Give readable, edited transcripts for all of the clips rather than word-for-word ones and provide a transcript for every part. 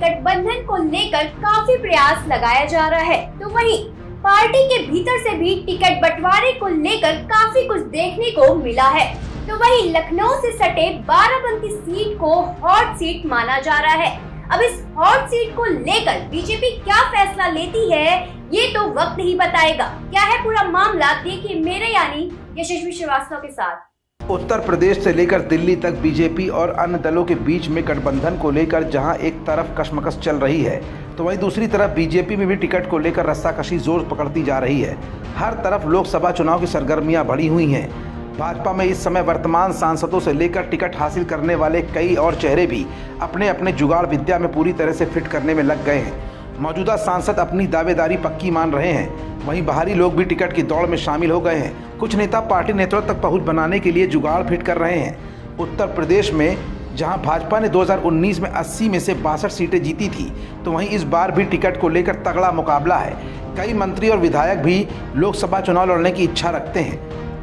गठबंधन को लेकर काफी प्रयास लगाया जा रहा है, तो वहीं पार्टी के भीतर से भी टिकट बंटवारे को लेकर काफी कुछ देखने को मिला है। तो वहीं लखनऊ से सटे बाराबंकी सीट को हॉट सीट माना जा रहा है। अब इस हॉट सीट को लेकर बीजेपी क्या फैसला लेती है, ये तो वक्त ही बताएगा। क्या है पूरा मामला, देखिए मेरे यानी यशस्वी श्रीवास्तव के साथ। उत्तर प्रदेश से लेकर दिल्ली तक बीजेपी और अन्य दलों के बीच में गठबंधन को लेकर जहां एक तरफ कशमकश चल रही है, तो वहीं दूसरी तरफ बीजेपी में भी टिकट को लेकर रस्साकशी जोर पकड़ती जा रही है। हर तरफ लोकसभा चुनाव की सरगर्मियां बढ़ी हुई हैं। भाजपा में इस समय वर्तमान सांसदों से लेकर टिकट हासिल करने वाले कई और चेहरे भी अपने अपने जुगाड़ विद्या में पूरी तरह से फिट करने में लग गए हैं। मौजूदा सांसद अपनी दावेदारी पक्की मान रहे हैं, वहीं बाहरी लोग भी टिकट की दौड़ में शामिल हो गए हैं। कुछ नेता पार्टी नेतृत्व तक पहुंच बनाने के लिए जुगाड़ फिट कर रहे हैं। उत्तर प्रदेश में जहां भाजपा ने 2019 में 80 में से 62 सीटें जीती थी, तो वहीं इस बार भी टिकट को लेकर तगड़ा मुकाबला है। कई मंत्री और विधायक भी लोकसभा चुनाव लड़ने की इच्छा रखते हैं।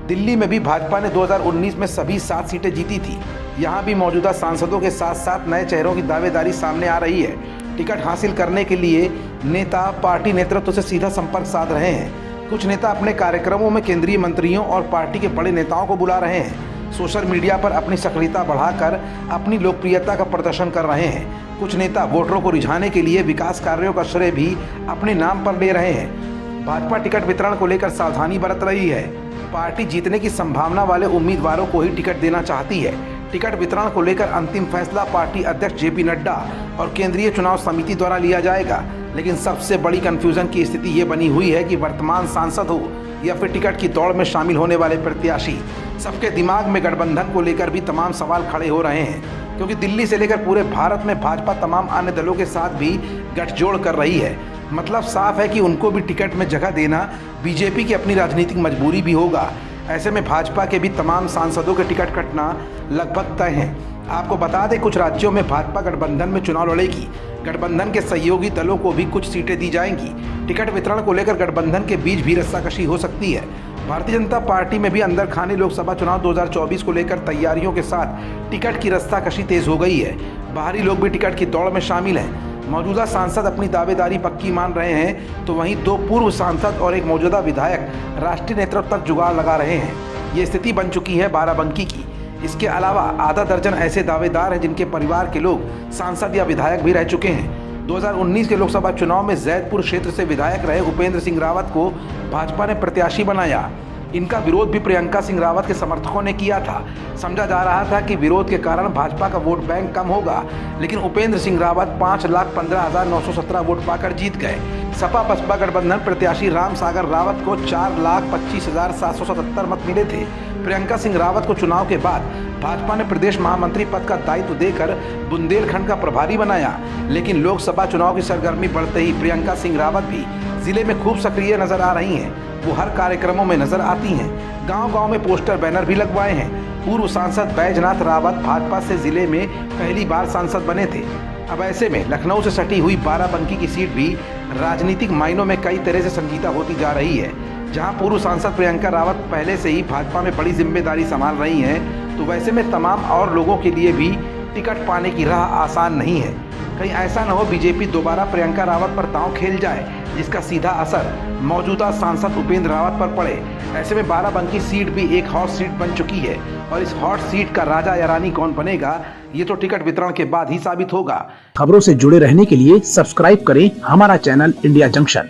दिल्ली में भी भाजपा ने 2019 में सभी 7 सीटें जीती थी। यहाँ भी मौजूदा सांसदों के साथ साथ नए चेहरों की दावेदारी सामने आ रही है। टिकट हासिल करने के लिए नेता पार्टी नेतृत्व से सीधा संपर्क साध रहे हैं। कुछ नेता अपने कार्यक्रमों में केंद्रीय मंत्रियों और पार्टी के बड़े नेताओं को बुला रहे हैं। सोशल मीडिया पर अपनी सक्रियता बढ़ाकर अपनी लोकप्रियता का प्रदर्शन कर रहे हैं। कुछ नेता वोटरों को रिझाने के लिए विकास कार्यों का श्रेय भी अपने नाम पर ले रहे हैं। भाजपा टिकट वितरण को लेकर सावधानी बरत रही है। पार्टी जीतने की संभावना वाले उम्मीदवारों को ही टिकट देना चाहती है। टिकट वितरण को लेकर अंतिम फैसला पार्टी अध्यक्ष जेपी नड्डा और केंद्रीय चुनाव समिति द्वारा लिया जाएगा। लेकिन सबसे बड़ी कंफ्यूजन की स्थिति ये बनी हुई है कि वर्तमान सांसद हो या फिर टिकट की दौड़ में शामिल होने वाले प्रत्याशी, सबके दिमाग में गठबंधन को लेकर भी तमाम सवाल खड़े हो रहे हैं। क्योंकि दिल्ली से लेकर पूरे भारत में भाजपा तमाम अन्य दलों के साथ भी गठजोड़ कर रही है। मतलब साफ है कि उनको भी टिकट में जगह देना बीजेपी की अपनी राजनीतिक मजबूरी भी होगा। ऐसे में भाजपा के भी तमाम सांसदों के टिकट कटना लगभग तय हैं। आपको बता दें, कुछ राज्यों में भाजपा गठबंधन में चुनाव लड़ेगी। गठबंधन के सहयोगी दलों को भी कुछ सीटें दी जाएंगी। टिकट वितरण को लेकर गठबंधन के बीच भी रस्साकशी हो सकती है। भारतीय जनता पार्टी में भी अंदर खाने लोकसभा चुनाव 2024 को लेकर तैयारियों के साथ टिकट की रस्साकशी तेज हो गई है। बाहरी लोग भी टिकट की दौड़ में शामिल हैं। मौजूदा सांसद अपनी दावेदारी पक्की मान रहे हैं, तो वहीं 2 पूर्व सांसद और एक मौजूदा विधायक राष्ट्रीय नेतृत्व तक जुगाड़ लगा रहे हैं। ये स्थिति बन चुकी है बाराबंकी की। इसके अलावा आधा दर्जन ऐसे दावेदार हैं जिनके परिवार के लोग सांसद या विधायक भी रह चुके हैं। 2019 के लोकसभा चुनाव में जैदपुर क्षेत्र से विधायक रहे उपेंद्र सिंह रावत को भाजपा ने प्रत्याशी बनाया। इनका विरोध भी प्रियंका सिंह रावत के समर्थकों ने किया था। समझा जा रहा था कि विरोध के कारण भाजपा का वोट बैंक कम होगा, लेकिन उपेंद्र सिंह रावत 5,15,917 वोट पाकर जीत गए। सपा बसपा गठबंधन प्रत्याशी राम सागर रावत को 4,25,777 मत मिले थे। प्रियंका सिंह रावत को चुनाव के बाद भाजपा ने प्रदेश महामंत्री पद का दायित्व देकर बुंदेलखंड का प्रभारी बनाया। लेकिन लोकसभा चुनाव की सरगर्मी बढ़ते ही प्रियंका सिंह रावत भी जिले में खूब सक्रिय नजर आ रही हैं। वो हर कार्यक्रमों में नजर आती हैं। गांव-गांव में पोस्टर बैनर भी लगवाए हैं। पूर्व सांसद बैजनाथ रावत भाजपा से जिले में पहली बार सांसद बने थे। अब ऐसे में लखनऊ से सटी हुई बाराबंकी की सीट भी राजनीतिक मायनों में कई तरह से संजीदा होती जा रही है। जहां पूर्व सांसद प्रियंका रावत पहले से ही भाजपा में बड़ी जिम्मेदारी संभाल रही हैं, तो वैसे में तमाम और लोगों के लिए भी टिकट पाने की राह आसान नहीं है। कहीं ऐसा न हो बीजेपी दोबारा प्रियंका रावत पर दांव खेल जाए, जिसका सीधा असर मौजूदा सांसद उपेंद्र रावत पर पड़े। ऐसे में बाराबंकी सीट भी एक हॉट सीट बन चुकी है और इस हॉट सीट का राजा या रानी कौन बनेगा, ये तो टिकट वितरण के बाद ही साबित होगा। खबरों से जुड़े रहने के लिए सब्सक्राइब करें हमारा चैनल इंडिया जंक्शन।